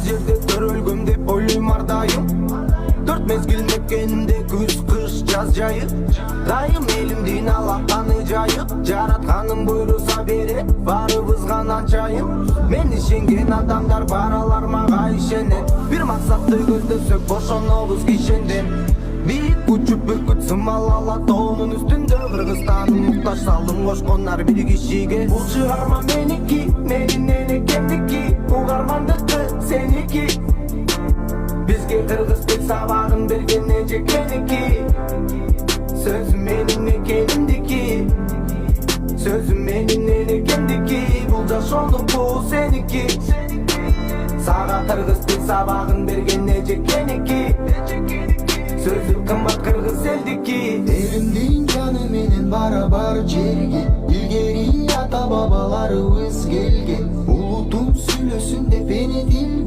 жерде төрөлгөм деп ойлойм ар дайым. 4 мезгил мекенинде күз, кыш, жаз жайы. Дайым элимдин алаканы жайып, жаратканым буйруса берет, баарыбызга начайым. Мен ишенген адамдар баралар мага ишенет. Бир максатты көздөсөк бошонобуз кишенден. Бийик күчүп бүркүт сымал ала тоонун үстүндө Кыргызстандын муктаж салдым кошкон ар бир кишиге. Бул чыгарма меники, менин энекемдики, угармандыкы сеники. Бизге кыргыз тил сабагын берген эжекеники. Сөзүм менин экенимдики, сөзүм менин энекемдики. Бул жашоодук бул сеники. Сага кыргыз тил сабагын берген эжекеники. Сөзүм кымбат кыргыз элдики. Элимдин жаны менен бара-бар жерге илгери ата бабаларыбыз келген. Улутум сүйлөсүн деп эне тил